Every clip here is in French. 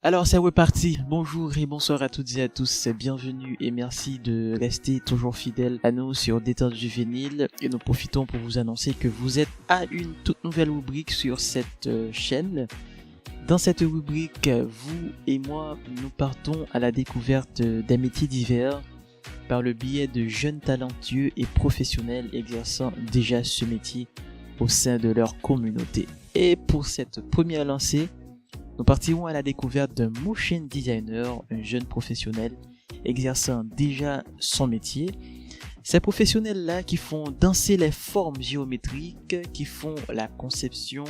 Alors c'est reparti, bonjour et bonsoir à toutes et à tous, bienvenue et merci de rester toujours fidèles à nous sur Détente Juvénile et nous profitons pour vous annoncer que vous êtes à une toute nouvelle rubrique sur cette chaîne. Dans cette rubrique, vous et moi, nous partons à la découverte d'un métier divers par le biais de jeunes talentueux et professionnels exerçant déjà ce métier au sein de leur communauté. Et pour cette première lancée, nous partirons à la découverte d'un motion designer, un jeune professionnel exerçant déjà son métier. Ces professionnels-là qui font danser les formes géométriques, qui font la conception,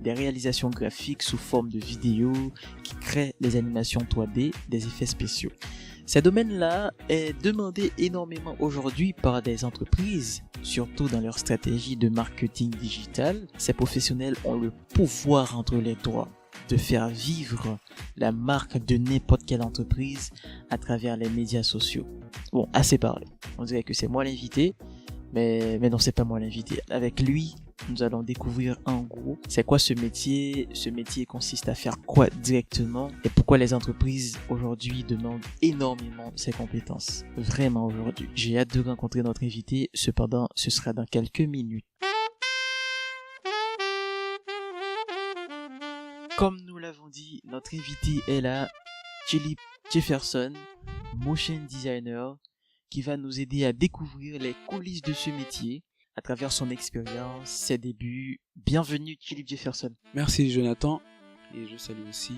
des réalisations graphiques sous forme de vidéos, qui créent des animations 3D, des effets spéciaux. Ces domaines-là est demandé énormément aujourd'hui par des entreprises, surtout dans leur stratégie de marketing digital. Ces professionnels ont le pouvoir entre les doigts de faire vivre la marque de n'importe quelle entreprise à travers les médias sociaux. Bon, assez parlé. On dirait que c'est moi l'invité, mais non, c'est pas moi l'invité. Avec lui, nous allons découvrir en gros c'est quoi ce métier. Ce métier consiste à faire quoi directement et pourquoi les entreprises aujourd'hui demandent énormément ces compétences. Vraiment aujourd'hui. J'ai hâte de rencontrer notre invité, cependant, ce sera dans quelques minutes. Comme nous l'avons dit, notre invité est là, Philip Jefferson, motion designer, qui va nous aider à découvrir les coulisses de ce métier à travers son expérience, ses débuts. Bienvenue Philip Jefferson. Merci Jonathan, et je salue aussi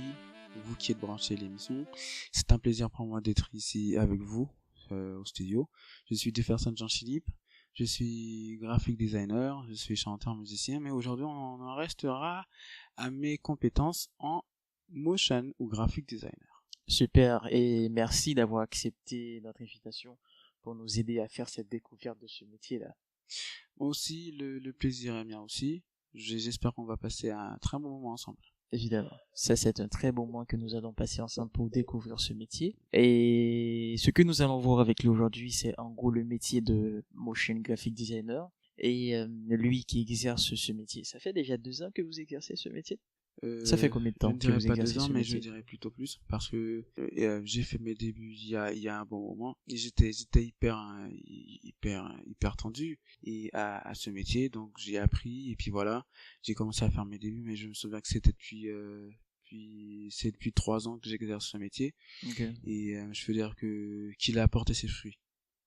vous qui êtes branchés à l'émission. C'est un plaisir pour moi d'être ici avec vous au studio. Je suis Jefferson Jean-Philippe, je suis graphic designer, je suis chanteur musicien, mais aujourd'hui on en restera à mes compétences en motion ou graphic designer. Super, et merci d'avoir accepté notre invitation pour nous aider à faire cette découverte de ce métier-là. Moi aussi, le plaisir est mien aussi. J'espère qu'on va passer un très bon moment ensemble. Évidemment, ça c'est un très bon moment que nous allons passer ensemble pour découvrir ce métier. Et ce que nous allons voir avec lui aujourd'hui, c'est en gros le métier de motion graphic designer. Et lui qui exerce ce métier. Ça fait déjà 2 ans que vous exercez ce métier? Ça fait combien de temps que vous exercez ce métier? Je ne dirais pas 2 ans, mais je dirais plutôt plus, parce que j'ai fait mes débuts il y a un bon moment, et j'étais hyper tendu et à ce métier, donc j'ai appris, et puis voilà, j'ai commencé à faire mes débuts, mais je me souviens que c'était depuis 3 ans que j'exerce ce métier, okay. Et je veux dire qu'il a apporté ses fruits.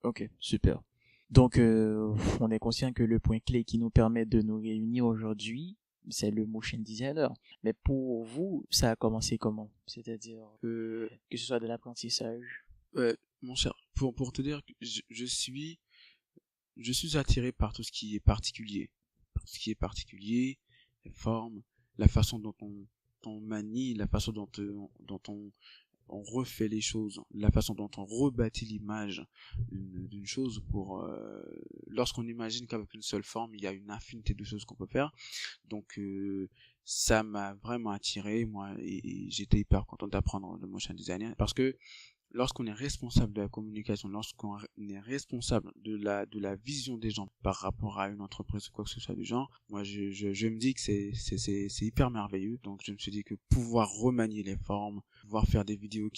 Ok, super. Donc, on est conscient que le point clé qui nous permet de nous réunir aujourd'hui, c'est le motion designer. Mais pour vous, ça a commencé comment? C'est-à-dire que ce soit de l'apprentissage. Mon cher, pour te dire que je suis attiré par tout ce qui est particulier. Par tout ce qui est particulier, les formes, la façon dont on manie, la façon dont on refait les choses, la façon dont on rebâtit l'image d'une chose pour lorsqu'on imagine qu'avec une seule forme il y a une infinité de choses qu'on peut faire, donc ça m'a vraiment attiré moi, et j'étais hyper content d'apprendre le motion design, parce que lorsqu'on est responsable de la communication, lorsqu'on est responsable de la vision des gens par rapport à une entreprise ou quoi que ce soit du genre, moi je me dis que c'est hyper merveilleux. Donc je me suis dit que pouvoir remanier les formes, pouvoir faire des vidéos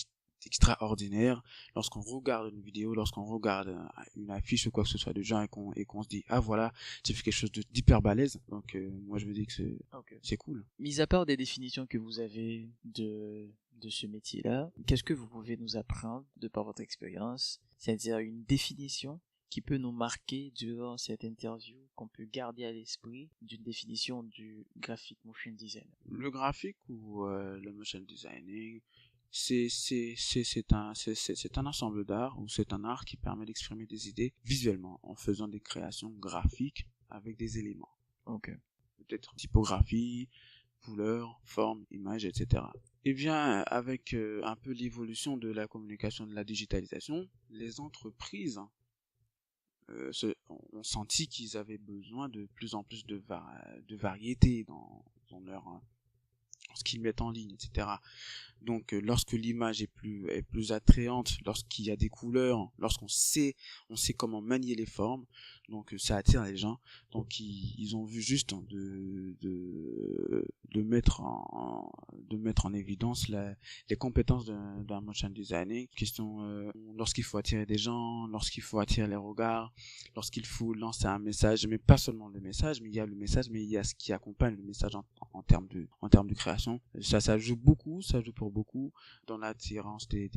extraordinaires, lorsqu'on regarde une vidéo, lorsqu'on regarde une affiche ou quoi que ce soit du genre, et qu'on se dit ah voilà, j'ai fait quelque chose d'hyper balèze, donc moi je me dis que c'est cool. Mis à part des définitions que vous avez de ce métier-là, qu'est-ce que vous pouvez nous apprendre de par votre expérience, c'est-à-dire une définition qui peut nous marquer durant cette interview, qu'on peut garder à l'esprit d'une définition du graphic motion design? Le graphique ou le motion designing, c'est un ensemble d'art, ou c'est un art qui permet d'exprimer des idées visuellement en faisant des créations graphiques avec des éléments. Okay. Peut-être typographie, couleur, forme, image, etc. Et bien, avec un peu l'évolution de la communication, de la digitalisation, les entreprises ont senti qu'ils avaient besoin de plus en plus de variété dans ce qu'ils mettent en ligne, etc. Donc lorsque l'image est plus attrayante, lorsqu'il y a des couleurs, lorsqu'on sait comment manier les formes, Donc ça attire les gens. Donc ils ont vu juste de mettre en évidence les compétences d'un motion designer. Question lorsqu'il faut attirer des gens, lorsqu'il faut attirer les regards, lorsqu'il faut lancer un message, mais pas seulement le message, mais il y a le message, mais il y a ce qui accompagne le message en termes de création. Ça joue pour beaucoup dans l'attirance des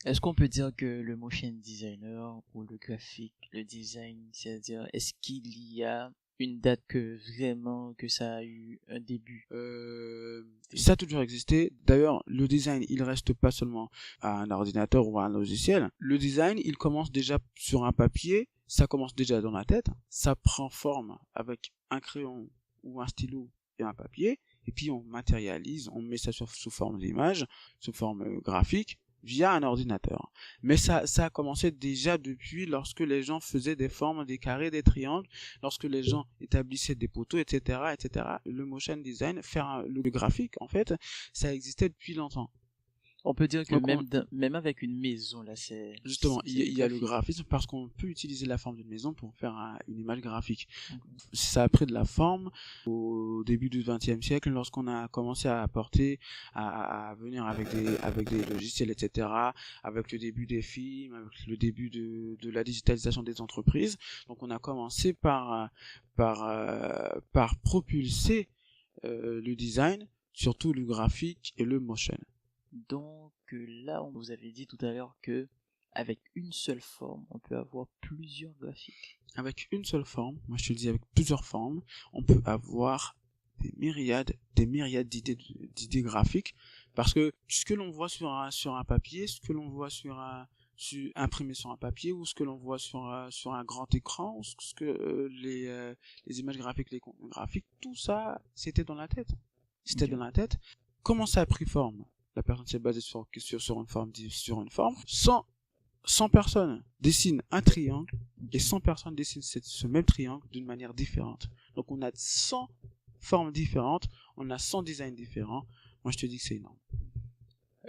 Est-ce qu'on peut dire que le motion designer ou le graphique, le design, c'est-à-dire est-ce qu'il y a une date que ça a eu un début? Ça a toujours existé. D'ailleurs, le design, il reste pas seulement à un ordinateur ou à un logiciel. Le design, il commence déjà sur un papier, ça commence déjà dans la tête, ça prend forme avec un crayon ou un stylo et un papier, et puis on matérialise, on met ça sous forme d'image, sous forme graphique, via un ordinateur. Mais ça a commencé déjà depuis lorsque les gens faisaient des formes, des carrés, des triangles, lorsque les gens établissaient des poteaux, etc., etc. Le motion design, le graphique, en fait, ça existait depuis longtemps. On peut dire que même avec une maison, là, c'est... Justement, il y a le graphisme parce qu'on peut utiliser la forme d'une maison pour faire une image graphique. Ça a pris de la forme au début du XXe siècle lorsqu'on a commencé à apporter, à venir avec des logiciels, etc., avec le début des films, avec le début de la digitalisation des entreprises. Donc on a commencé par propulser le design, surtout le graphique et le motion. Donc là, on vous avait dit tout à l'heure que avec une seule forme, on peut avoir plusieurs graphiques. Avec une seule forme, moi je te dis avec plusieurs formes, on peut avoir des myriades d'idées graphiques, parce que ce que l'on voit sur un papier, ce que l'on voit imprimé sur un papier, ou ce que l'on voit sur un grand écran, ou ce que les images graphiques, les contenus graphiques, tout ça, c'était dans la tête. Dans la tête. Comment ça a pris forme? La personne s'est basée sur une forme. 100 personnes dessinent un triangle et 100 personnes dessinent ce même triangle d'une manière différente. Donc on a 100 formes différentes, on a 100 designs différents. Moi je te dis que c'est énorme.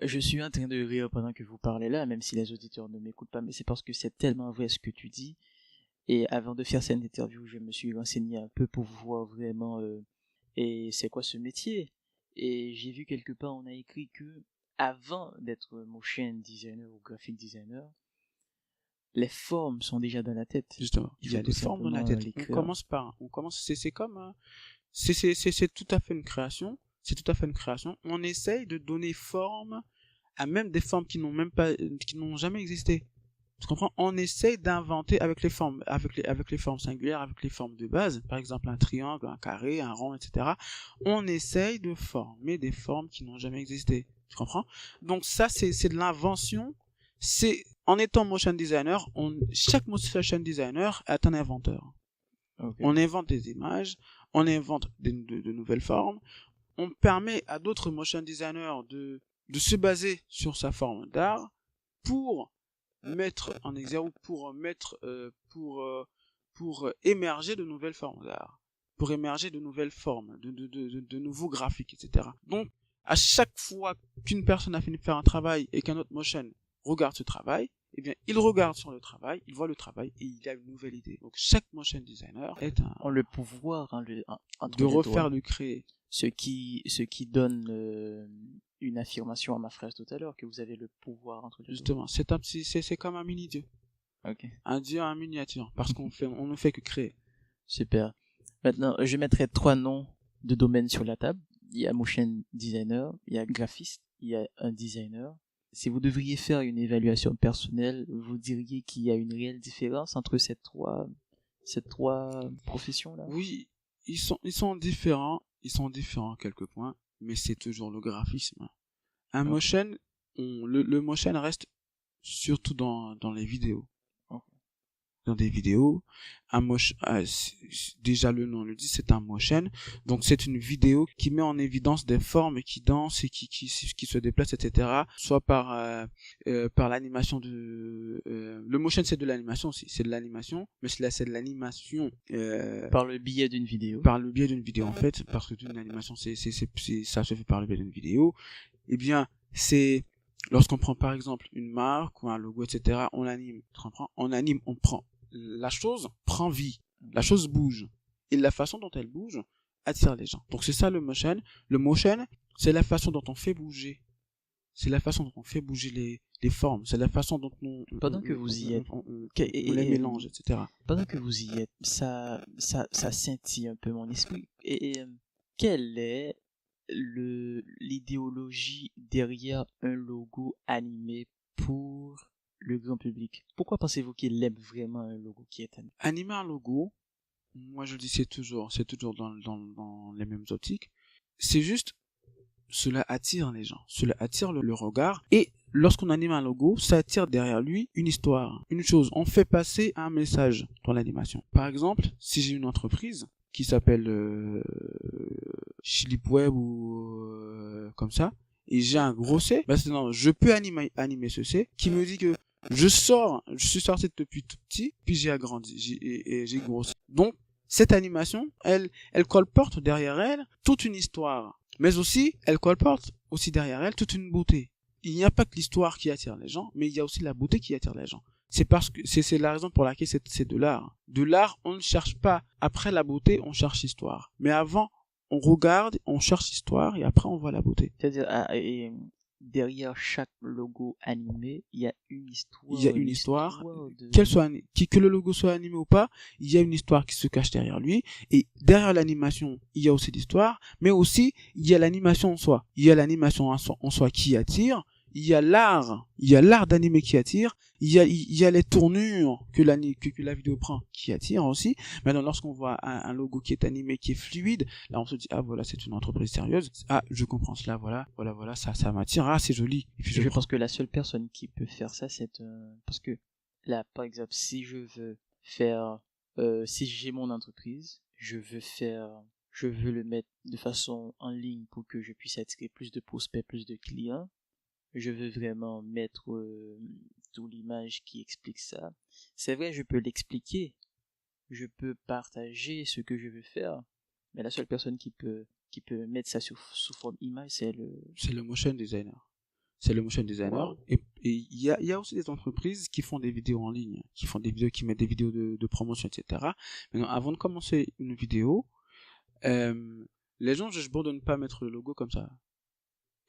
Je suis en train de rire pendant que vous parlez là, même si les auditeurs ne m'écoutent pas, mais c'est parce que c'est tellement vrai ce que tu dis. Et avant de faire cette interview, je me suis renseigné un peu pour voir vraiment et c'est quoi ce métier. Et j'ai vu quelque part, on a écrit que avant d'être motion designer ou graphic designer, les formes sont déjà dans la tête. Justement, il y a des formes dans la tête. C'est tout à fait une création. On essaye de donner forme à même des formes qui n'ont jamais existé. Tu comprends? On essaye d'inventer avec les formes singulières, avec les formes de base, par exemple un triangle, un carré, un rond, etc. On essaye de former des formes qui n'ont jamais existé. Tu comprends? Donc ça, c'est de l'invention. En étant motion designer, chaque motion designer est un inventeur. Okay. On invente des images, on invente de nouvelles formes. On permet à d'autres motion designers de se baser sur sa forme d'art pour mettre en exergue, pour émerger de nouvelles formes d'art, pour émerger de nouvelles formes, de nouveaux graphiques, etc. Donc, à chaque fois qu'une personne a fini de faire un travail et qu'un autre motion regarde ce travail, eh bien, il regarde sur le travail, il voit le travail et il a une nouvelle idée. Donc, chaque motion designer a le pouvoir de refaire, de créer. Ce qui donne une affirmation à ma phrase tout à l'heure, que vous avez le pouvoir entre les deux. Justement, c'est comme un mini-dieu. Okay. Un dieu en miniature, parce qu'on ne fait que créer. Super. Maintenant, je mettrai 3 noms de domaines sur la table. Il y a motion designer, il y a graphiste, il y a un designer. Si vous devriez faire une évaluation personnelle, vous diriez qu'il y a une réelle différence entre ces trois professions-là? Oui, ils sont différents. Ils sont différents à quelques points, mais c'est toujours le graphisme. Un motion, le motion reste surtout dans les vidéos. Dans des vidéos, déjà le nom le dit, c'est un motion. Donc c'est une vidéo qui met en évidence des formes qui dansent et qui se déplacent, etc. Soit par l'animation le motion, c'est de l'animation aussi, c'est de l'animation, mais c'est de l'animation par le biais d'une vidéo. Par le biais d'une vidéo en fait, parce que une animation ça se fait par le biais d'une vidéo. Eh bien, c'est lorsqu'on prend par exemple une marque ou un logo, etc., on l'anime, on prend la chose prend vie, la chose bouge. Et la façon dont elle bouge attire les gens. Donc c'est ça le motion. Le motion, c'est la façon dont on fait bouger. C'est la façon dont on fait bouger les formes. C'est la façon dont Pendant que vous y êtes, on les mélange, etc. Pendant que vous y êtes, ça scintille un peu mon esprit. Quelle est l'idéologie derrière un logo animé pour le grand public? Pourquoi pensez-vous qu'il aime vraiment un logo qui est animé? Animer un logo, moi je dis c'est toujours dans les mêmes optiques. C'est juste, cela attire les gens, cela attire le regard, et lorsqu'on anime un logo, ça attire derrière lui une histoire, une chose. On fait passer un message dans l'animation. Par exemple, si j'ai une entreprise qui s'appelle Chilipweb ou comme ça, et j'ai un gros C, non, je peux animer ce C qui me dit que je suis sorti depuis tout petit, puis j'ai agrandi, et j'ai grossi. Donc, cette animation, elle colporte derrière elle toute une histoire. Mais aussi, elle colporte aussi derrière elle toute une beauté. Il n'y a pas que l'histoire qui attire les gens, mais il y a aussi la beauté qui attire les gens. C'est parce que c'est la raison pour laquelle c'est de l'art. De l'art, on ne cherche pas après la beauté, on cherche l'histoire. Mais avant, on regarde, on cherche l'histoire, et après on voit la beauté. C'est-à-dire, derrière chaque logo animé, il y a une histoire. Il y a une histoire, que le logo soit animé ou pas, il y a une histoire qui se cache derrière lui. Et derrière l'animation, il y a aussi l'histoire, mais aussi il y a l'animation en soi. Il y a l'animation en soi qui attire. Il y a l'art d'animer qui attire. Il y a les tournures que la vidéo prend qui attire aussi. Maintenant, lorsqu'on voit un logo qui est animé, qui est fluide, là on se dit, ah voilà, c'est une entreprise sérieuse. Ah, je comprends cela, voilà, ça m'attire. Ah, c'est joli. Et puis je pense que la seule personne qui peut faire ça, c'est parce que là, par exemple, si je veux faire, si j'ai mon entreprise, je veux le mettre de façon en ligne pour que je puisse attirer plus de prospects, plus de clients. Je veux vraiment mettre toute l'image qui explique ça. C'est vrai, je peux l'expliquer, je peux partager ce que je veux faire, mais la seule personne qui peut mettre ça sous forme image, c'est le motion designer. C'est le motion designer. Wow. Et il y a aussi des entreprises qui font des vidéos en ligne, qui mettent des vidéos de promotion, etc. Maintenant, avant de commencer une vidéo, les gens jugent bon de ne pas mettre le logo comme ça.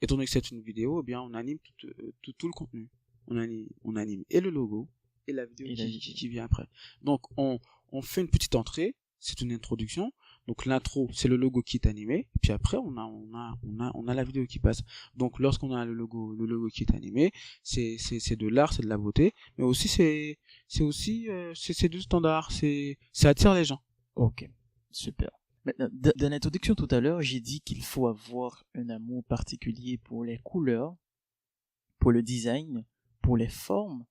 Étant donné que c'est une vidéo, eh bien, on anime tout le contenu. On anime et le logo et la vidéo qui vient après. Donc, on fait une petite entrée, c'est une introduction. Donc, l'intro, c'est le logo qui est animé. Et puis après, on a la vidéo qui passe. Donc, lorsqu'on a le logo qui est animé, c'est de l'art, c'est de la beauté. Mais aussi, c'est du standard. Ça attire les gens. Ok, super. Maintenant, dans l'introduction tout à l'heure, j'ai dit qu'il faut avoir un amour particulier pour les couleurs, pour le design, pour les formes.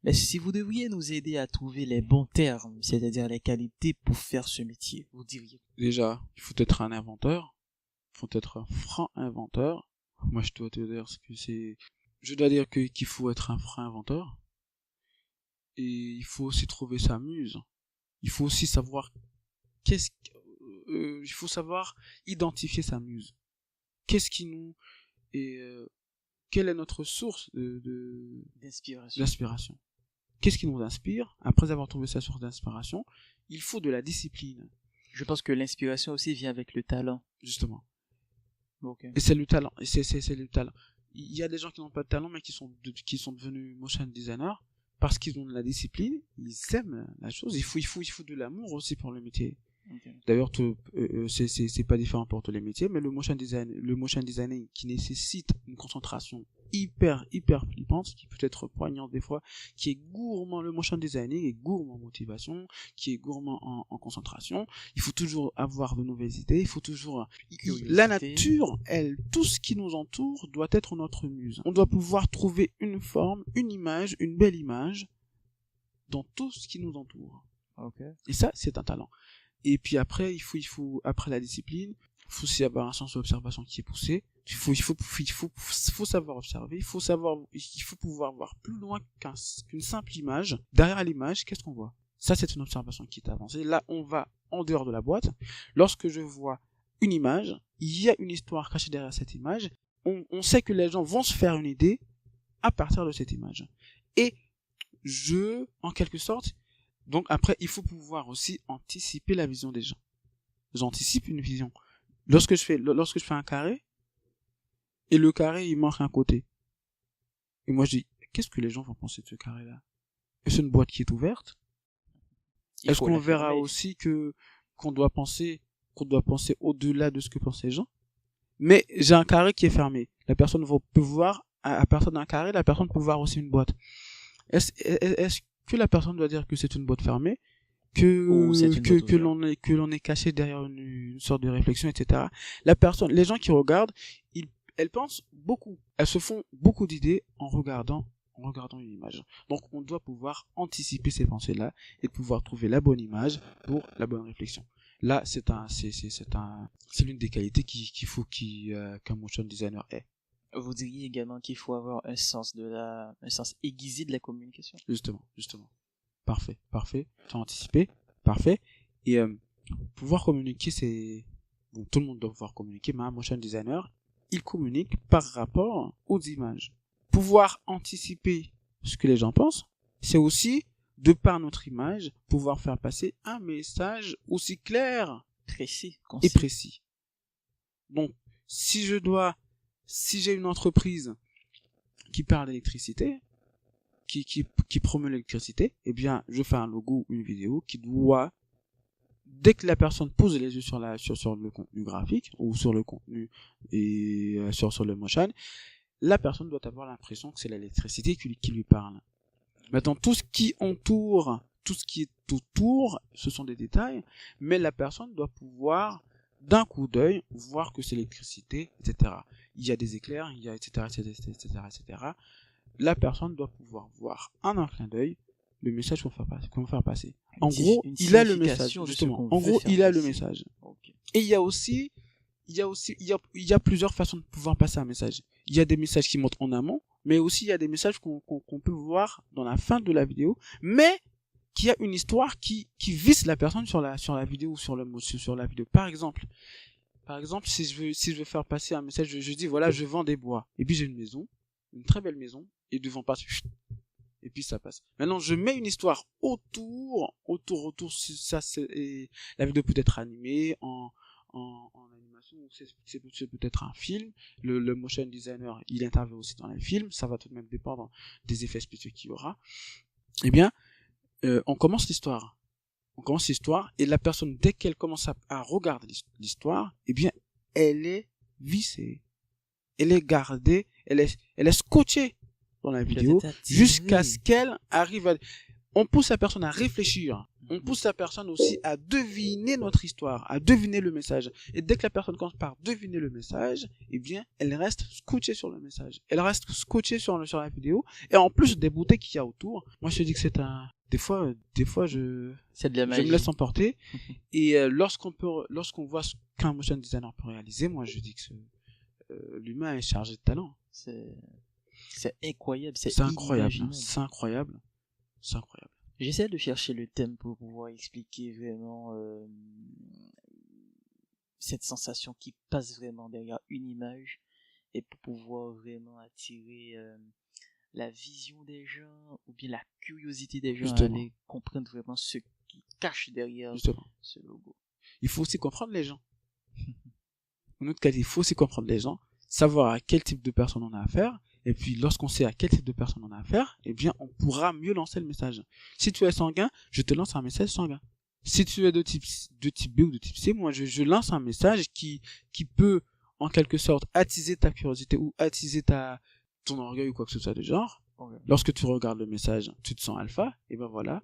Mais si vous devriez nous aider à trouver les bons termes, c'est-à-dire les qualités pour faire ce métier, vous diriez? Déjà, il faut être un inventeur. Il faut être un franc inventeur. Moi, je dois dire qu'il faut être un franc inventeur. Et il faut aussi trouver sa muse. Il faut aussi savoir il faut savoir identifier sa muse. Qu'est-ce qui nous quelle est notre source d'inspiration? Qu'est-ce qui nous inspire? Après avoir trouvé sa source d'inspiration, il faut de la discipline. Je pense que l'inspiration aussi vient avec le talent. Justement. Okay. Et c'est le talent. Et c'est le talent. Il y a des gens qui n'ont pas de talent mais qui sont devenus motion designers parce qu'ils ont de la discipline, ils aiment la chose. Il faut de l'amour aussi pour le métier. Okay. D'ailleurs, c'est pas différent pour tous les métiers, mais le motion designing qui nécessite une concentration hyper flippante, qui peut être poignante des fois, qui est gourmand, le motion designing est gourmand en motivation, qui est gourmand en concentration. Il faut toujours avoir de nouvelles idées, il faut toujours la nature, tout ce qui nous entoure doit être notre muse. On doit pouvoir trouver une forme, une image, une belle image dans tout ce qui nous entoure. Okay. Et ça, c'est un talent. Et puis après, il faut après la discipline, il faut aussi avoir un sens de l'observation qui est poussé. Il faut savoir observer. Il faut pouvoir voir plus loin qu'une simple image. Derrière l'image, qu'est-ce qu'on voit? Ça, c'est une observation qui est avancée. Là, on va en dehors de la boîte. Lorsque je vois une image, il y a une histoire cachée derrière cette image. On sait que les gens vont se faire une idée à partir de cette image. Et en quelque sorte, Donc après, il faut pouvoir aussi anticiper la vision des gens. J'anticipe une vision. Lorsque je fais un carré, et le carré, il manque un côté. Et moi, je dis, qu'est-ce que les gens vont penser de ce carré-là? Est-ce une boîte qui est ouverte? Est-ce qu'on verra aussi qu'on doit penser au-delà de ce que pensent les gens? Mais j'ai un carré qui est fermé. La personne peut voir, à partir d'un carré, la personne peut voir aussi une boîte. Est-ce que la personne doit dire que c'est une boîte fermée, que l'on est caché derrière une sorte de réflexion, etc. Les gens qui regardent, elles pensent beaucoup. Elles se font beaucoup d'idées en regardant une image. Donc, on doit pouvoir anticiper ces pensées-là et pouvoir trouver la bonne image pour la bonne réflexion. Là, c'est l'une des qualités qu'un motion designer ait. Vous diriez également qu'il faut avoir un sens aiguisé de la communication. Justement. Parfait. Tu as anticipé. Parfait. Et, pouvoir communiquer, tout le monde doit pouvoir communiquer, mais un motion designer, il communique par rapport aux images. Pouvoir anticiper ce que les gens pensent, c'est aussi, de par notre image, pouvoir faire passer un message aussi clair, précis, et précis. Donc, si j'ai une entreprise qui parle d'électricité, qui promeut l'électricité, eh bien, je fais un logo, une vidéo qui doit, dès que la personne pose les yeux sur le contenu graphique, ou sur le contenu, et sur le motion, la personne doit avoir l'impression que c'est l'électricité qui lui parle. Maintenant, tout ce qui est autour, ce sont des détails, mais la personne doit pouvoir, d'un coup d'œil, voir que c'est l'électricité, etc. Il y a des éclairs, il y a etc. La personne doit pouvoir voir en un clin d'œil le message qu'on va faire passer. En gros, il a le message, justement. En gros, il a le message. Okay. Et il y a plusieurs façons de pouvoir passer un message. Il y a des messages qui montent en amont, mais aussi il y a des messages qu'on peut voir dans la fin de la vidéo, mais qui a une histoire qui vise la personne sur la vidéo ou sur la vidéo. Par exemple, si je veux faire passer un message, je dis voilà, je vends des bois. Et puis j'ai une maison, une très belle maison, et devant passe, et puis ça passe. Maintenant, je mets une histoire autour, et la vidéo peut être animée en animation, c'est peut-être un film. Le motion designer, il intervient aussi dans les films. Ça va tout de même dépendre des effets spéciaux qu'il y aura. Eh bien, on commence l'histoire, et la personne, dès qu'elle commence à regarder l'histoire, eh bien, elle est vissée, elle est gardée, elle est scotchée dans la vidéo jusqu'à ce qu'elle arrive à... On pousse la personne à réfléchir. On pousse la personne aussi à deviner notre histoire, à deviner le message. Et dès que la personne commence par deviner le message, eh bien, elle reste scotchée sur le message. Elle reste scotchée sur la vidéo. Et en plus des beautés qu'il y a autour, moi je te dis que c'est un... Des fois, c'est de la magie. Je me laisse emporter. Et lorsqu'on voit ce qu'un motion designer peut réaliser, moi je dis que l'humain est chargé de talent. C'est incroyable. C'est incroyable. J'essaie de chercher le thème pour pouvoir expliquer vraiment cette sensation qui passe vraiment derrière une image et pour pouvoir vraiment attirer la vision des gens ou bien la curiosité des gens à aller comprendre vraiment ce qui cache derrière ce logo. Il faut aussi comprendre les gens. En autre cas, il faut aussi comprendre les gens, savoir à quel type de personne on a affaire. Et puis, lorsqu'on sait à quel type de personne on a affaire, eh bien, on pourra mieux lancer le message. Si tu es sanguin, je te lance un message sanguin. Si tu es de type B ou de type C, moi, je lance un message qui peut, en quelque sorte, attiser ta curiosité ou attiser ton orgueil ou quoi que ce soit de genre. Okay. Lorsque tu regardes le message, tu te sens alpha, et ben voilà,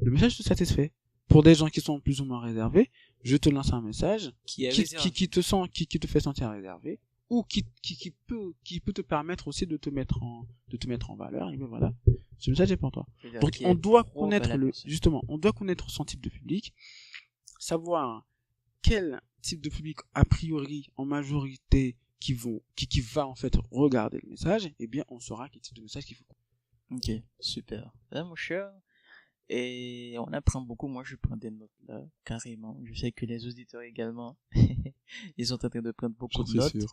le message te satisfait. Pour des gens qui sont plus ou moins réservés, je te lance un message qui te fait sentir réservé, ou qui peut te permettre aussi de te mettre en valeur, et bien voilà, ce message est pour toi. Donc on doit connaître son type de public, savoir quel type de public a priori en majorité qui va en fait regarder le message, et bien on saura quel type de message qu'il faut. Ok, super. Là, mon cher, et on apprend beaucoup. Moi, je prends des notes là, carrément. Je sais que les auditeurs également, ils sont en train de prendre beaucoup de notes. Sûr.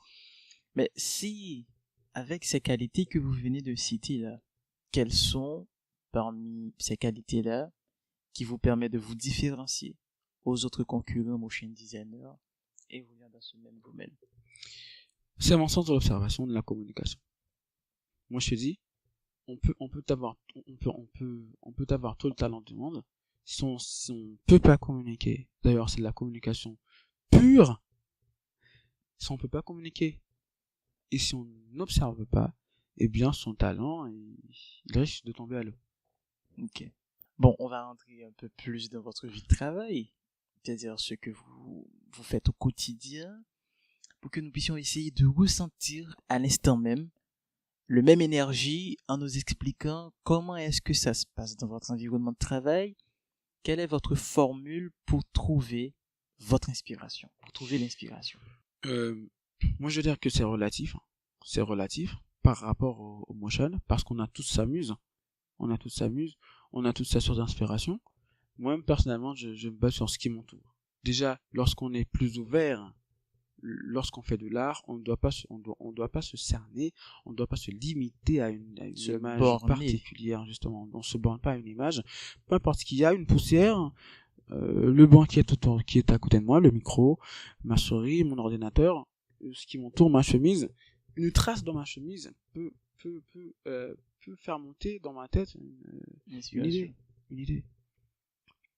Mais si, avec ces qualités que vous venez de citer là, quelles sont parmi ces qualités-là qui vous permet de vous différencier aux autres concurrents motion designers et vous dans ce même domaine? C'est mon sens de l'observation, de la communication. Moi, je te dis, on peut avoir tout le talent du monde. Si on peut pas communiquer, d'ailleurs, c'est de la communication pure. Si on peut pas communiquer, et si on n'observe pas, eh bien, son talent, il risque de tomber à l'eau. Ok. Bon, on va rentrer un peu plus dans votre vie de travail, c'est-à-dire ce que vous faites au quotidien, pour que nous puissions essayer de ressentir à l'instant même le même énergie en nous expliquant comment est-ce que ça se passe dans votre environnement de travail, quelle est votre formule pour trouver votre inspiration, pour trouver l'inspiration. Moi, je veux dire que c'est relatif. C'est relatif par rapport au motion, parce qu'on a tous sa muse. On a tous sa source d'inspiration. Moi-même, personnellement, je me base sur ce qui m'entoure. Déjà, lorsqu'on est plus ouvert, lorsqu'on fait de l'art, on ne doit pas se cerner, on ne doit pas se limiter à une image particulière, justement. On se borne pas à une image. Peu importe ce qu'il y a, une poussière, le banc qui est à côté de moi, le micro, ma souris, mon ordinateur, ce qui m'entoure, ma chemise, une trace dans ma chemise peut faire monter dans ma tête une idée.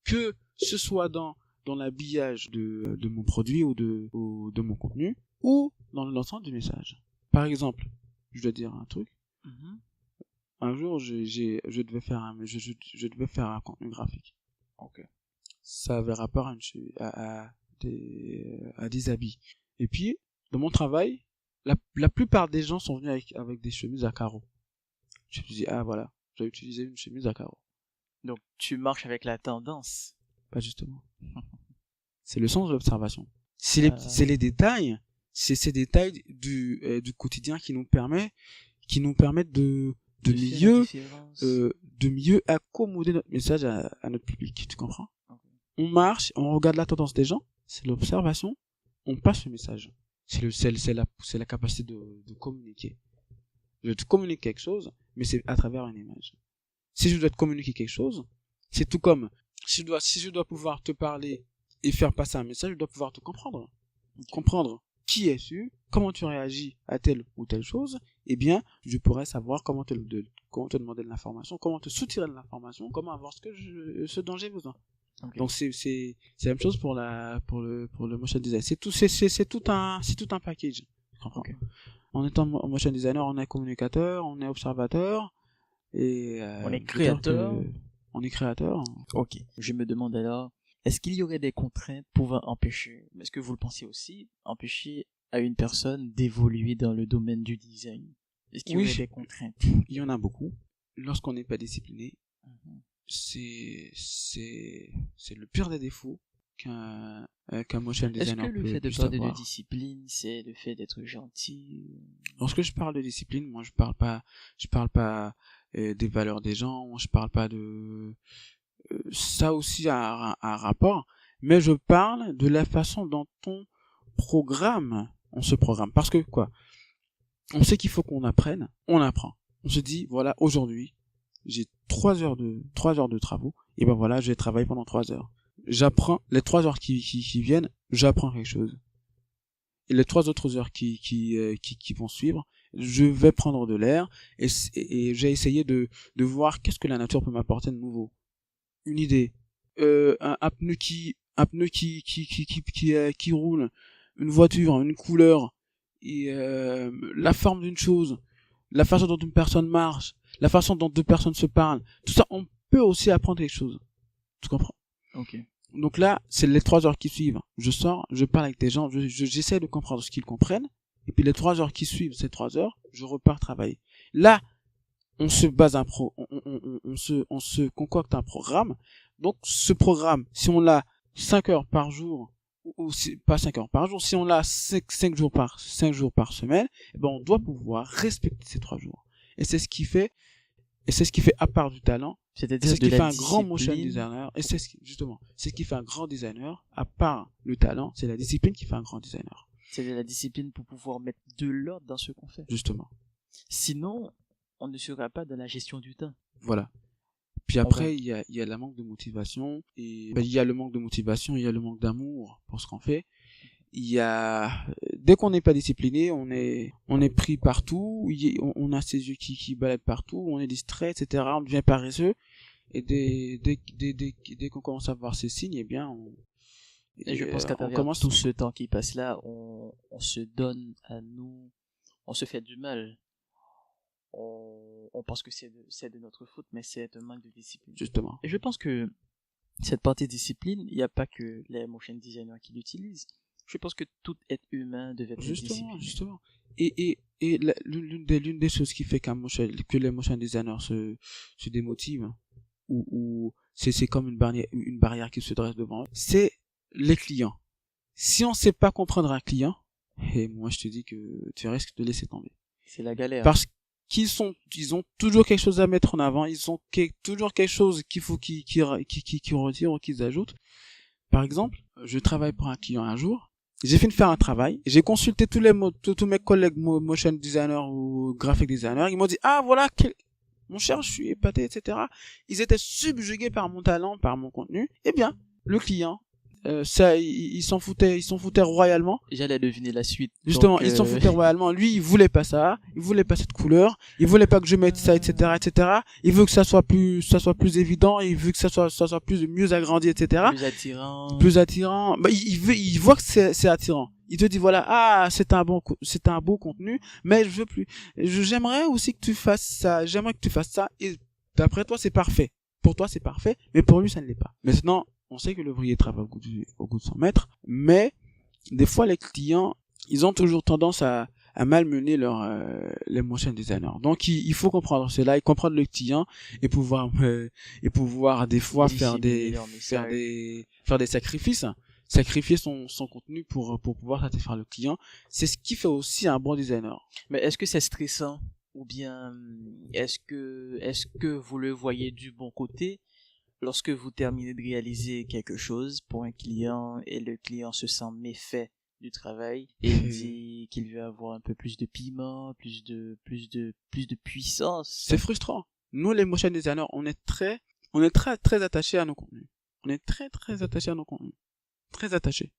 Que ce soit dans l'habillage de mon produit ou de mon contenu, ou dans l'ensemble du message. Par exemple, je dois dire un truc. Mm-hmm. Un jour, je devais faire un contenu graphique. Ok. Ça avait rapport à des habits. Et puis, dans mon travail, la plupart des gens sont venus avec des chemises à carreaux. Je me suis dit, ah voilà, j'ai utilisé une chemise à carreaux. Donc, tu marches avec la tendance. Pas justement. C'est le sens de l'observation. C'est les détails, c'est ces détails du quotidien qui nous permettent de mieux accommoder notre message à notre public. Tu comprends? Okay. On marche, on regarde la tendance des gens, c'est l'observation, on passe le message. C'est la capacité de communiquer. Je te communique quelque chose, mais c'est à travers une image. Si je dois te communiquer quelque chose, c'est tout comme si je dois pouvoir te parler et faire passer un message, je dois pouvoir te comprendre. Comprendre qui es-tu, comment tu réagis à telle ou telle chose, eh bien, je pourrais savoir comment te demander de l'information, comment te soutirer de l'information, comment avoir ce dont j'ai besoin. Okay. Donc c'est la même chose pour le motion design. C'est tout un package. Okay. En étant motion designer, on est communicateur, on est observateur et on est créateur. On est créateur. Ok. Je me demande alors, est-ce qu'il y aurait des contraintes pouvant empêcher, est-ce que vous le pensez aussi, empêcher à une personne d'évoluer dans le domaine du design? Est-ce qu'il y aurait des contraintes? Il y en a beaucoup. Lorsqu'on n'est pas discipliné, c'est le pire des défauts qu'un motion designer. Est-ce que le fait de parler de discipline, c'est le fait d'être gentil? Lorsque je parle de discipline, moi je parle pas des valeurs des gens, je parle pas de ça aussi a un rapport, mais je parle de la façon dont on se programme. Parce que quoi? On sait qu'il faut qu'on apprenne, on apprend. On se dit, voilà, aujourd'hui, j'ai 3 heures de travaux, et ben voilà, je vais travailler pendant 3 heures. J'apprends, les 3 heures qui viennent, j'apprends quelque chose. Et les 3 autres heures qui vont suivre, je vais prendre de l'air, et j'ai essayé de voir qu'est-ce que la nature peut m'apporter de nouveau. Une idée, un pneu qui roule, une voiture, une couleur, et la forme d'une chose, la façon dont une personne marche, la façon dont 2 personnes se parlent, tout ça, on peut aussi apprendre quelque chose. Tu comprends? Ok. Donc là, c'est les 3 heures qui suivent. Je sors, je parle avec des gens, j'essaie de comprendre ce qu'ils comprennent, et puis les 3 heures qui suivent ces 3 heures, je repars travailler. Là, on se base on se concocte un programme. Donc, ce programme, si on l'a 5 heures par jour, ou pas 5 heures par jour, si on l'a 5 jours par semaine, eh ben, on doit pouvoir respecter ces 3 jours. Et c'est ce qui fait à part du talent, c'est-à-dire ce qui fait un grand motion designer, et c'est ce qui fait un grand designer, à part le talent, c'est la discipline qui fait un grand designer. C'est la discipline pour pouvoir mettre de l'ordre dans ce qu'on fait. Justement. Sinon, on ne sera pas dans la gestion du temps. Voilà. Puis après, il y a le manque de motivation, et il y a le manque de motivation, il y a le manque d'amour pour ce qu'on fait. Dès qu'on n'est pas discipliné, on est pris partout, on a ses yeux qui baladent partout, on est distrait, etc. On devient paresseux, et dès qu'on commence à voir ces signes, eh bien, et je pense qu'à travers tout ce temps qui passe là, on se donne à nous, on se fait du mal. On pense que c'est de notre faute, mais c'est un manque de discipline. Justement. Et je pense que cette partie discipline, il n'y a pas que les motion designers qui l'utilisent. Je pense que tout être humain devait être discipliné. Justement. Et l'une des choses qui fait que les motion designers se démotivent, ou c'est comme une barrière qui se dresse devant eux, c'est les clients. Si on sait pas comprendre un client, et moi je te dis que tu risques de laisser tomber. C'est la galère. Parce ils ont toujours quelque chose à mettre en avant, ils ont toujours quelque chose qu'il faut qu'ils retirent ou qu'ils ajoutent. Par exemple, je travaille pour un client un jour, j'ai fini de faire un travail, j'ai consulté tous mes collègues motion designers ou graphic designers, ils m'ont dit, ah voilà, mon cher, je suis épaté, etc. Ils étaient subjugués par mon talent, par mon contenu. Eh bien, le client, ils s'en foutaient royalement. J'allais deviner la suite. Justement, ils s'en foutaient royalement. Lui, il voulait pas ça, il voulait pas cette couleur, il voulait pas que je mette ça, etc., etc. Il veut que ça soit plus évident, il veut que ça soit mieux agrandi, etc. Plus attirant. Bah, il voit que c'est attirant. Il te dit voilà, ah, c'est un beau contenu, mais je veux plus. J'aimerais aussi que tu fasses ça, et d'après toi, c'est parfait. Pour toi, c'est parfait, mais pour lui, ça ne l'est pas. Maintenant, on sait que l'ouvrier travaille au goût de son maître, mais des fois, les clients, ils ont toujours tendance à malmener les motion designers. Donc, il faut comprendre cela, et comprendre le client, et pouvoir des fois faire des sacrifices. Sacrifier son contenu pour pouvoir satisfaire le client, c'est ce qui fait aussi un bon designer. Mais est-ce que c'est stressant, ou bien est-ce que vous le voyez du bon côté lorsque vous terminez de réaliser quelque chose pour un client et le client se sent méfait du travail et dit qu'il veut avoir un peu plus de piment, plus de puissance? C'est frustrant. Nous, les motion designers, on est très très attachés à nos contenus. On est très très attachés à nos contenus. Très attaché.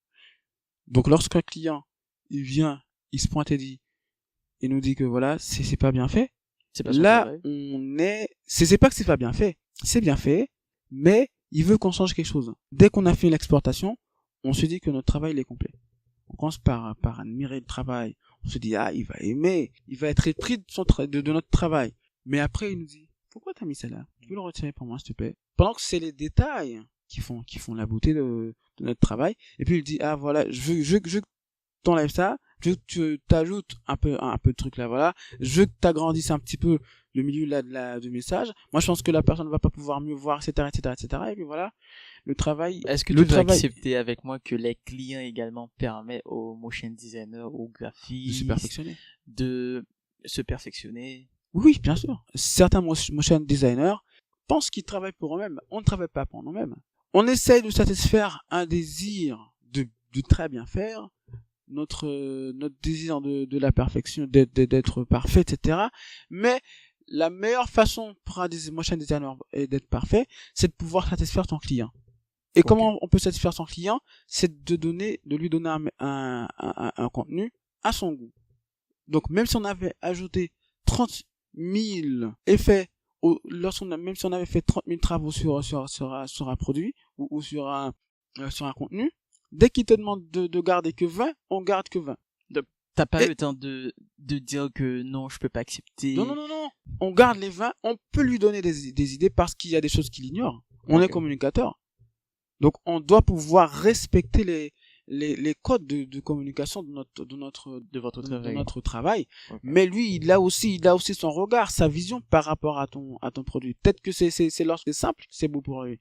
Donc lorsqu'un client il vient, il se pointe et nous dit que voilà, c'est pas bien fait. C'est pas là, c'est pas que c'est pas bien fait. C'est bien fait, mais il veut qu'on change quelque chose. Dès qu'on a fait l'exportation, on se dit que notre travail est complet. On commence par admirer le travail. On se dit ah, il va aimer, il va être épris de notre travail. Mais après il nous dit pourquoi t'as mis ça là? Tu peux le retirer pour moi s'il te plaît. Pendant que c'est les détails qui font la beauté de notre travail. Et puis il dit ah voilà, je que t'enlèves ça, je veux que tu t'ajoutes un peu de truc là, voilà, je veux que t'agrandisses un petit peu le milieu là du message. Moi je pense que la personne ne va pas pouvoir mieux voir, etc., et puis voilà, le travail. Est-ce que tu peux accepter avec moi que les clients également permettent aux motion designers, aux graphistes de se perfectionner? Oui, bien sûr. Certains motion designers pensent qu'ils travaillent pour eux-mêmes. On ne travaille pas pour nous-mêmes. On essaye de satisfaire un désir de très bien faire, notre désir de la perfection, d'être parfait, etc. Mais la meilleure façon pour un motion designer d'être parfait, c'est de pouvoir satisfaire ton client. Et comment on peut satisfaire son client? C'est de lui donner un contenu à son goût. Donc même si on avait ajouté 30 000 effets, même si on avait fait 30 000 travaux sur un produit ou sur un contenu, dès qu'il te demande de garder que 20, on garde que 20. T'as pas le temps de dire que non, je peux pas accepter. Non. On garde les 20, on peut lui donner des idées parce qu'il y a des choses qu'il ignore. On est communicateur. Donc on doit pouvoir respecter les codes de communication de notre travail. Okay. Mais lui, il a aussi son regard, sa vision par rapport à ton produit. Peut-être que c'est lorsque c'est simple, c'est beau pour lui.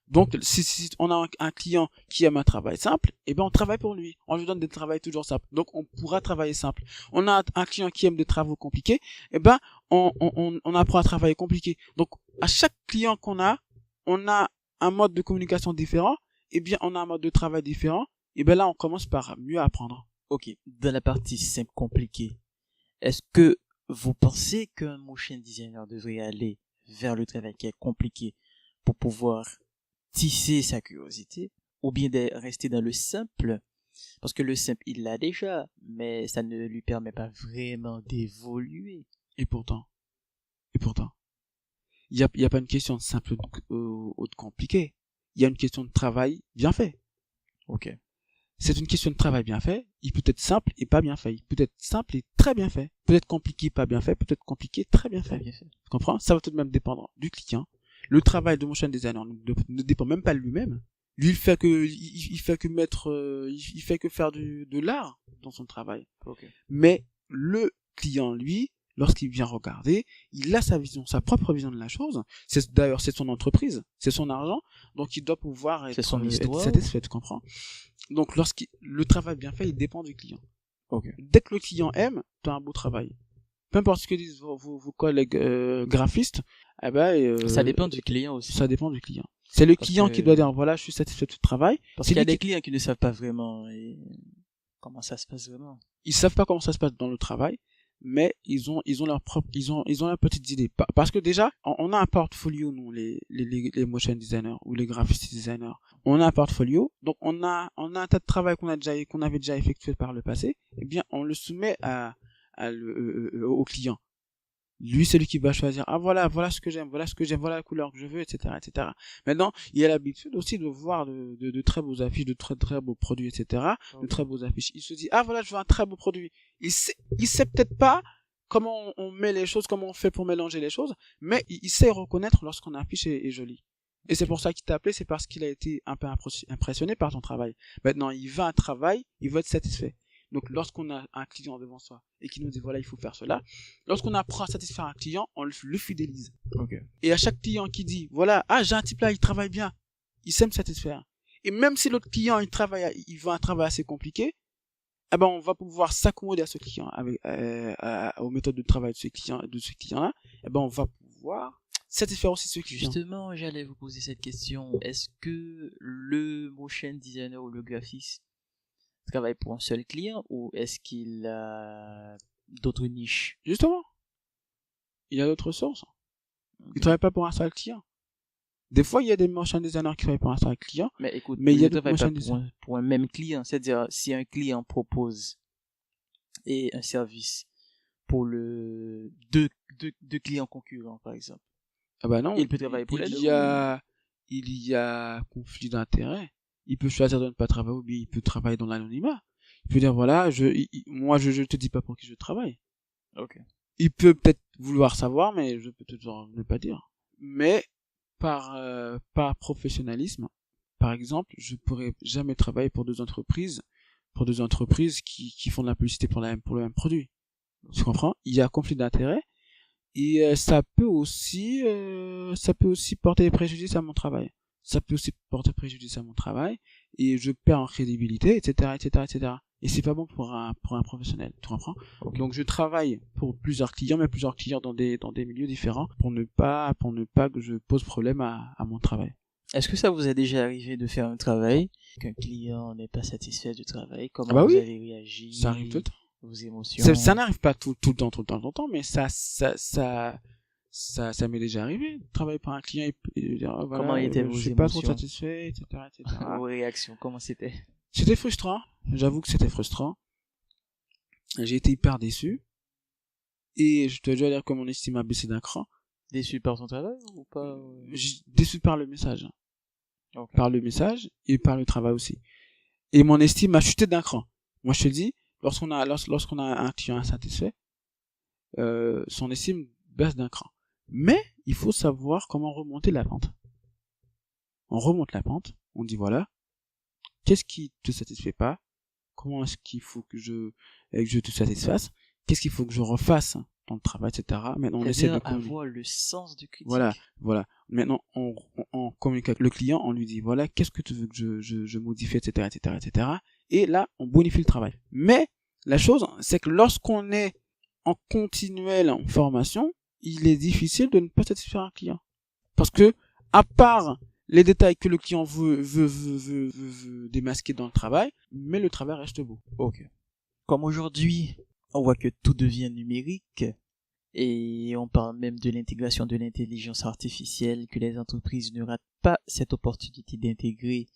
Donc, si on a un client qui aime un travail simple, eh ben, on travaille pour lui. On lui donne des travails toujours simples. Donc, on pourra travailler simple. On a un client qui aime des travaux compliqués, eh ben, on apprend à travailler compliqué. Donc, à chaque client qu'on a, on a un mode de communication différent, eh bien, on a un mode de travail différent. Et ben là, on commence par mieux apprendre. Ok. Dans la partie simple compliquée, est-ce que vous pensez qu'un motion designer devrait aller vers le travail qui est compliqué pour pouvoir tisser sa curiosité, ou bien de rester dans le simple, parce que le simple, il l'a déjà, mais ça ne lui permet pas vraiment d'évoluer. Et pourtant, il y a pas une question de simple ou de compliqué. Il y a une question de travail bien fait. Ok. C'est une question de travail bien fait. Il peut être simple et pas bien fait. Il peut être simple et très bien fait. Peut être compliqué, pas bien fait. Peut être compliqué, très bien fait. Très bien fait. Tu comprends? Ça va tout de même dépendre du client. Le travail de motion designer ne dépend même pas de lui-même. Lui, il fait que mettre, il fait que faire de l'art dans son travail. Ok. Mais le client, lui, lorsqu'il vient regarder, il a sa vision, sa propre vision de la chose. D'ailleurs, c'est son entreprise, c'est son argent, donc il doit pouvoir C'est son être histoire. satisfait, tu comprends? Donc, le travail bien fait, il dépend du client. Ok. Dès que le client aime, tu as un beau travail. Peu importe ce que disent vos collègues graphistes, Ça dépend du client aussi. ça dépend du client. C'est le Parce client que- qui doit dire, voilà, je suis satisfait de ce travail. Parce C'est qu'il y a lui des clients qui ne savent pas vraiment comment ça se passe vraiment. Ils savent pas comment ça se passe dans le travail, mais ils ont leur propre, ils ont leurs petites idées. Parce que déjà, on a un portfolio, nous, les motion designers ou les graphic designers. On a un portfolio, donc on a un tas de travail qu'on avait déjà effectué par le passé. Eh bien, on le soumet au client. Lui, c'est lui qui va choisir. Ah, voilà ce que j'aime, voilà la couleur que je veux, etc., etc. Maintenant, il a l'habitude aussi de voir de très beaux affiches, de très, très beaux produits, etc., de très beaux affiches. Il se dit, ah, voilà, je veux un très beau produit. Il sait peut-être pas comment on met les choses, comment on fait pour mélanger les choses, mais il sait reconnaître lorsqu'on affiche est joli. Et c'est pour ça qu'il t'a appelé, c'est parce qu'il a été un peu impressionné par ton travail. Maintenant, il va à un travail, il va être satisfait. Donc, lorsqu'on a un client devant soi et qui nous dit, voilà, il faut faire cela, lorsqu'on apprend à satisfaire un client, on le fidélise. Ok. Et à chaque client qui dit, voilà, ah, j'ai un type là, il travaille bien, il sait me satisfaire. Et même si l'autre client, il veut un travail assez compliqué, eh ben, on va pouvoir s'accommoder à ce client, aux méthodes de travail de ce client-là, eh ben, on va pouvoir satisfaire aussi ce client. Justement, j'allais vous poser cette question. Est-ce que le motion designer ou le graphiste travaille pour un seul client ou est-ce qu'il a d'autres niches? Justement. Il y a d'autres sources. Il travaille pas pour un seul client. Des fois, il y a des motion designers qui travaillent pour un seul client. Mais écoute, mais il y a ne travaille d'autres pas motion pour un même client. C'est-à-dire, si un client propose et un service pour deux clients concurrents, par exemple, Ah bah non. il peut travailler pour les deux. Il y a conflit d'intérêts. Il peut choisir de ne pas travailler ou bien il peut travailler dans l'anonymat. Il peut dire, voilà, moi, je te dis pas pour qui je travaille. Ok. Il peut peut-être vouloir savoir, mais je peux toujours ne pas dire. Mais, par professionnalisme, par exemple, je pourrais jamais travailler pour deux entreprises qui font de la publicité pour le même produit. Tu comprends? Il y a conflit d'intérêts. Et ça peut aussi porter préjudice à mon travail. Et je perds en crédibilité, etc., etc., etc. Et c'est pas bon pour un professionnel, tu comprends? Okay. Donc je travaille pour plusieurs clients, mais plusieurs clients dans des milieux différents pour ne pas que je pose problème à mon travail. Est-ce que ça vous est déjà arrivé de faire un travail qu'un client n'est pas satisfait du travail? Comment bah vous oui, avez réagi? Ça arrive tout le temps. Vos émotions? Ça n'arrive pas tout le temps, mais ça m'est déjà arrivé de travailler pour un client et dire, voilà, comment étaient vos émotions? Je suis pas trop satisfait, etc., etc. Vos réactions, comment c'était? C'était frustrant. J'avoue que c'était frustrant. J'ai été hyper déçu. Et je dois dire que mon estime a baissé d'un cran. Déçu par son travail ou pas? Déçu par le message. Okay. Par le message et par le travail aussi. Et mon estime a chuté d'un cran. Moi, je te dis, lorsqu'on a un client insatisfait, son estime baisse d'un cran. Mais il faut savoir comment remonter la pente. On remonte la pente, on dit voilà, qu'est-ce qui te satisfait pas? Comment est-ce qu'il faut que je te satisfasse? Qu'est-ce qu'il faut que je refasse dans le travail, etc. Maintenant, on essaie de avoir le sens du critique. Voilà. Maintenant, on communique avec le client, on lui dit voilà, qu'est-ce que tu veux que je modifie, etc., etc., etc. Et là, on bonifie le travail. Mais la chose, c'est que lorsqu'on est en continuelle en formation, il est difficile de ne pas satisfaire un client. Parce que, à part les détails que le client veut démasquer dans le travail, mais le travail reste beau. Ok. Comme aujourd'hui, on voit que tout devient numérique Et on parle même de l'intégration de l'intelligence artificielle, que les entreprises ne ratent pas cette opportunité d'intégrer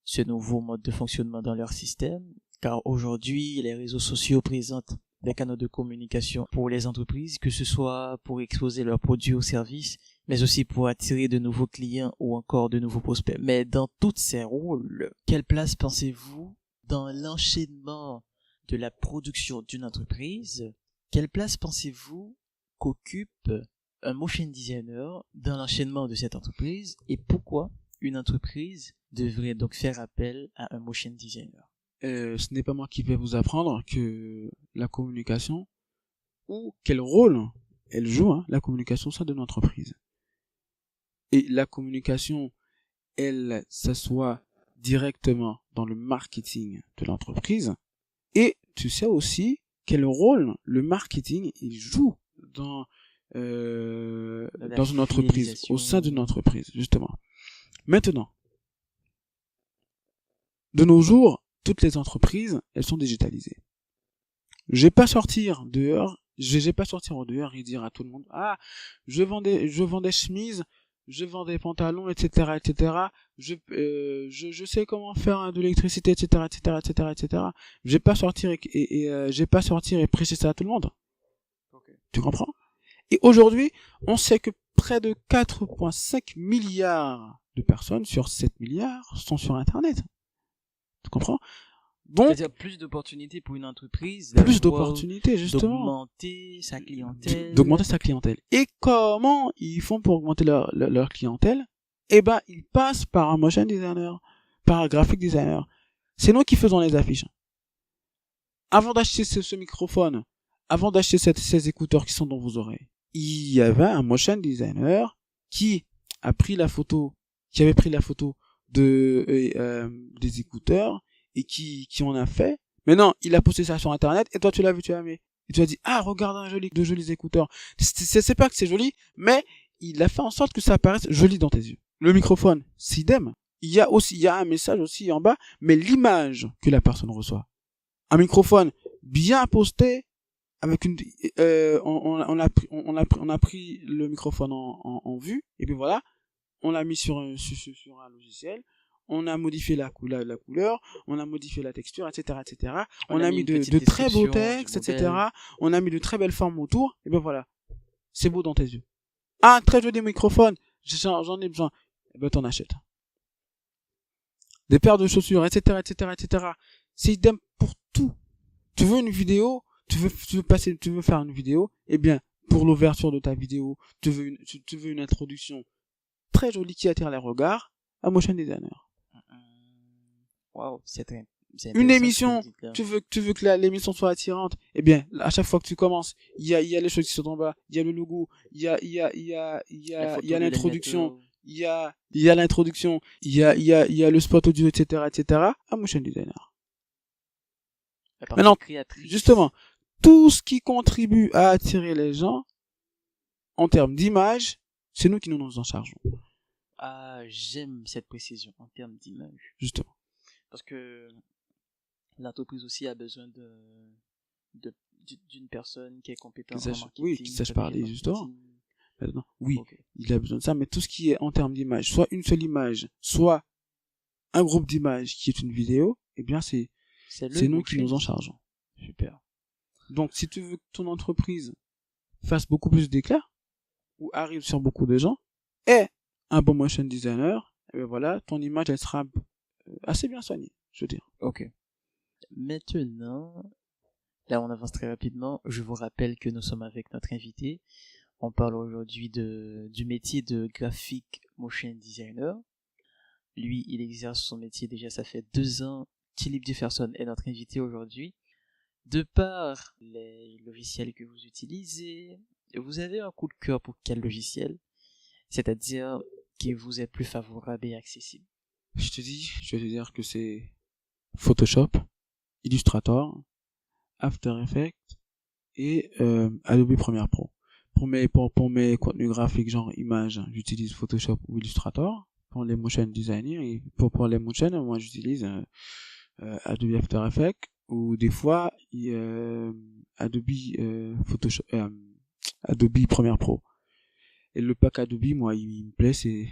ce nouveau mode de fonctionnement dans leur système, car aujourd'hui, les réseaux sociaux présentent des canaux de communication pour les entreprises, que ce soit pour exposer leurs produits ou services, mais aussi pour attirer de nouveaux clients ou encore de nouveaux prospects. Mais dans tous ces rôles, quelle place pensez-vous dans l'enchaînement de la production d'une entreprise? Quelle place pensez-vous qu'occupe un motion designer dans l'enchaînement de cette entreprise, et pourquoi une entreprise devrait donc faire appel à un motion designer? Ce n'est pas moi qui vais vous apprendre que la communication, ou quel rôle elle joue, la communication au sein de l'entreprise. Et la communication, elle s'assoit directement dans le marketing de l'entreprise. Et tu sais aussi quel rôle le marketing il joue dans une entreprise, au sein d'une entreprise, justement. Maintenant, de nos jours, toutes les entreprises, elles sont digitalisées. Je vais pas sortir en dehors et dire à tout le monde, je vends des chemises, je vends des pantalons, etc., etc. Je sais comment faire de l'électricité, etc., etc., etc., etc. Je vais pas sortir et prêcher ça à tout le monde. Okay. Tu comprends? Et aujourd'hui, on sait que près de 4,5 milliards de personnes sur 7 milliards sont sur Internet. Tu comprends? Donc, c'est-à-dire plus d'opportunités pour une entreprise, plus d'opportunités, justement, d'augmenter sa clientèle. Et comment ils font pour augmenter leur clientèle? Eh ben, ils passent par un motion designer, par un graphic designer. C'est nous qui faisons les affiches. Avant d'acheter ce microphone, avant d'acheter ces écouteurs qui sont dans vos oreilles, il y avait un motion designer qui avait pris la photo des écouteurs et qui en a fait. Maintenant, il a posté ça sur Internet et toi tu l'as vu, tu l'as aimé. Et tu as dit, regarde de jolis écouteurs. C'est pas que c'est joli, mais il a fait en sorte que ça apparaisse joli dans tes yeux. Le microphone, c'est idem. Il y a un message aussi en bas, mais l'image que la personne reçoit. Un microphone bien posté, avec on a pris le microphone en vue, et puis voilà, on l'a mis sur un logiciel, on a modifié la couleur, on a modifié la texture, etc., etc. On a mis de très beaux textes, etc. On a mis de très belles formes autour, et ben voilà, c'est beau dans tes yeux. Un très joli microphone, j'en ai besoin, et ben t'en achètes. Des paires de chaussures, etc., etc., etc. C'est idem pour tout. Tu veux une vidéo, tu veux faire une vidéo, eh bien, pour l'ouverture de ta vidéo, tu veux une introduction très jolie qui attire les regards, un motion designer. Wow, c'est une émission, tu veux que l'émission soit attirante, eh bien, à chaque fois que tu commences, il y a les choses qui sont en bas, il y a le logo, il y a l'introduction, il y a l'introduction, il y a le spot audio, etc., etc., un motion designer. Maintenant, justement, tout ce qui contribue à attirer les gens, en termes d'image, c'est nous qui nous en chargeons. J'aime cette précision, en termes d'image. Justement. Parce que l'entreprise aussi a besoin d'une personne qui est compétente en marketing. Oui, qui sache parler, justement. Maintenant, oui, okay. Il a besoin de ça, mais tout ce qui est en termes d'image, soit une seule image, soit un groupe d'images qui est une vidéo, eh bien, c'est nous qui nous en chargeons. Super. Donc, si tu veux que ton entreprise fasse beaucoup plus d'éclat, ou arrive sur beaucoup de gens, et un bon motion designer, et bien voilà, ton image, elle sera assez bien soignée, je veux dire. Ok. Maintenant, là on avance très rapidement, je vous rappelle que nous sommes avec notre invité. On parle aujourd'hui du métier de graphic motion designer. Lui, il exerce son métier déjà, ça fait 2 ans. Philippe Jefferson est notre invité aujourd'hui. De par les logiciels que vous utilisez, vous avez un coup de cœur pour quel logiciel? C'est-à-dire qui vous est plus favorable et accessible? Je vais te dire que c'est Photoshop, Illustrator, After Effects et Adobe Premiere Pro. Pour mes contenus graphiques genre images, j'utilise Photoshop ou Illustrator. Pour les motion designing et pour les motion, moi j'utilise Adobe After Effects ou des fois Adobe Photoshop, Adobe Premiere Pro. Et le pack Adobe, moi, il me plaît, c'est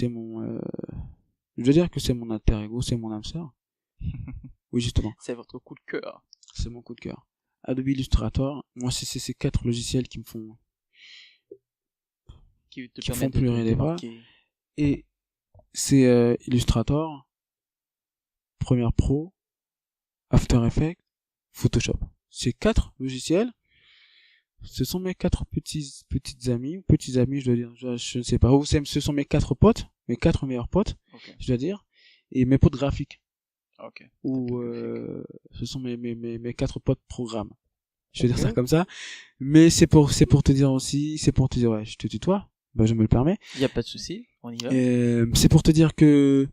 mon, je veux dire que c'est mon alter ego, c'est mon âme sœur. Oui, justement. C'est votre coup de cœur. C'est mon coup de cœur. Adobe Illustrator, moi, c'est ces 4 logiciels qui me font, Qui te qui permettent font pleurer de les bras. marquer. Et c'est Illustrator, Premiere Pro, After Effects, Photoshop. Ces 4 logiciels, ce sont mes 4 petits amis, je dois dire, je ne sais pas, ce sont mes 4 potes, mes 4 meilleurs potes, Ok. je dois dire, et mes potes graphiques, Ok. ou ce sont mes 4 potes programmes. Je vais dire ça Ok. comme ça, mais c'est pour te dire aussi, ouais, je te tutoie, bah je me le permets. Il y a pas de souci, on y va. C'est pour te dire que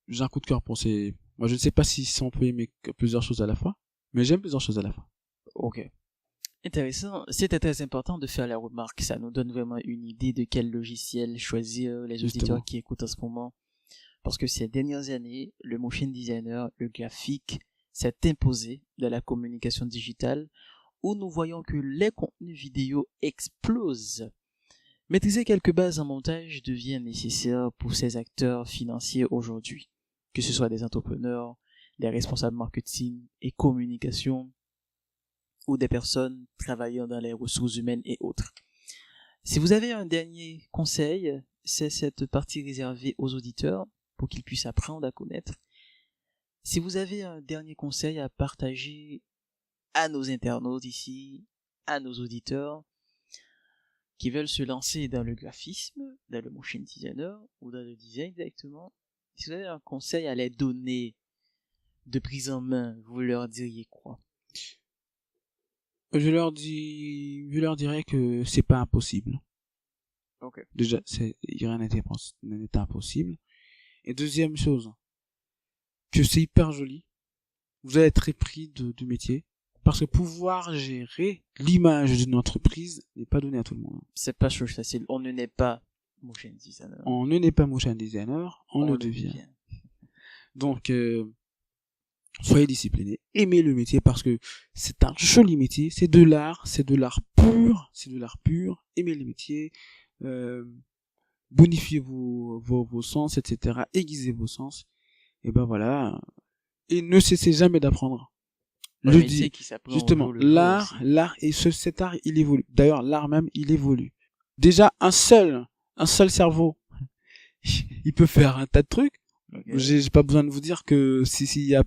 j'ai un coup de cœur pour ces. Moi, je ne sais pas si on peut aimer plusieurs choses à la fois, mais j'aime plusieurs choses à la fois. Ok. Intéressant. C'était très important de faire la remarque. Ça nous donne vraiment une idée de quel logiciel choisir les Justement. auditeurs qui écoutent en ce moment. Parce que ces dernières années, le motion designer, le graphique, s'est imposé dans la communication digitale où nous voyons que les contenus vidéo explosent. Maîtriser quelques bases en montage devient nécessaire pour ces acteurs financiers aujourd'hui, que ce soit des entrepreneurs, des responsables marketing et communication, ou des personnes travaillant dans les ressources humaines et autres. Si vous avez un dernier conseil, c'est cette partie réservée aux auditeurs pour qu'ils puissent apprendre à connaître. Si vous avez un dernier conseil à partager à nos internautes ici, à nos auditeurs qui veulent se lancer dans le graphisme, dans le motion designer ou dans le design directement, si vous avez un conseil à les donner de prise en main, vous leur diriez quoi? Je leur dirais que c'est pas impossible. Ok. Déjà, rien n'est impossible. Et deuxième chose, que c'est hyper joli. Vous allez être épris du métier. Parce que pouvoir gérer l'image d'une entreprise n'est pas donné à tout le monde. C'est pas chose facile. On ne naît pas motion designer. On ne n'est pas motion designer, on le devient. Donc, soyez disciplinés, aimez le métier parce que c'est un joli métier, c'est de l'art pur, aimez le métier, bonifiez vos sens, etc., aiguisez vos sens, et ben voilà, et ne cessez jamais d'apprendre. Le métier qui s'apprend justement, l'art et cet art, il évolue. D'ailleurs, l'art même, il évolue. Déjà, un seul cerveau, il peut faire un tas de trucs. Okay. J'ai pas besoin de vous dire que s'il y a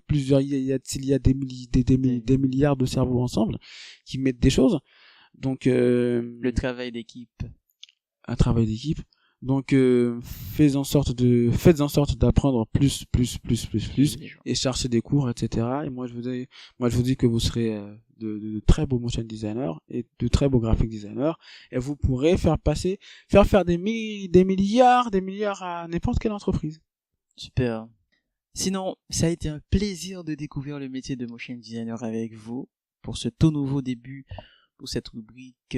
des milliards de cerveaux ensemble qui mettent des choses, donc le travail d'équipe. Un travail d'équipe. Donc faites en sorte d'apprendre plus et chercher des cours, etc. Et moi je vous dis que vous serez de très beaux motion designers et de très beaux graphic designers et vous pourrez faire des milliards à n'importe quelle entreprise. Super. Sinon, ça a été un plaisir de découvrir le métier de motion designer avec vous pour ce tout nouveau début, pour cette rubrique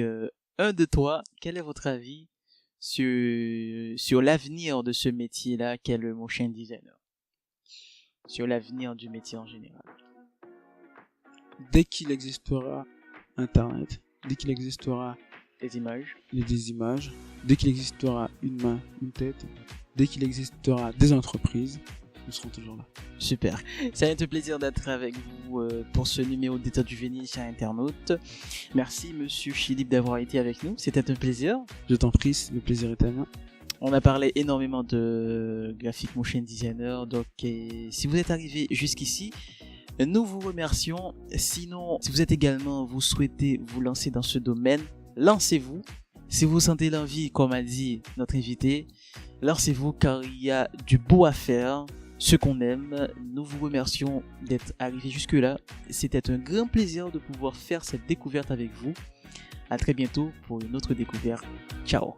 1 de toi. Quel est votre avis sur l'avenir de ce métier-là qu'est le motion designer? Sur l'avenir du métier en général. Dès qu'il existera Internet, dès qu'il existera des images, dès qu'il existera une main, une tête, dès qu'il existera des entreprises, nous serons toujours là. Super. Ça a été un plaisir d'être avec vous pour ce numéro d'État du Vinyle, chers internautes. Merci Monsieur Chilip d'avoir été avec nous. C'était un plaisir. Je t'en prie, le plaisir est à moi. On a parlé énormément de graphic motion designer. Donc, si vous êtes arrivé jusqu'ici, nous vous remercions. Sinon, si vous souhaitez vous lancer dans ce domaine, lancez-vous. Si vous sentez l'envie, comme a dit notre invité, lancez-vous car il y a du beau à faire. Ce qu'on aime, nous vous remercions d'être arrivés jusque-là. C'était un grand plaisir de pouvoir faire cette découverte avec vous. À très bientôt pour une autre découverte. Ciao.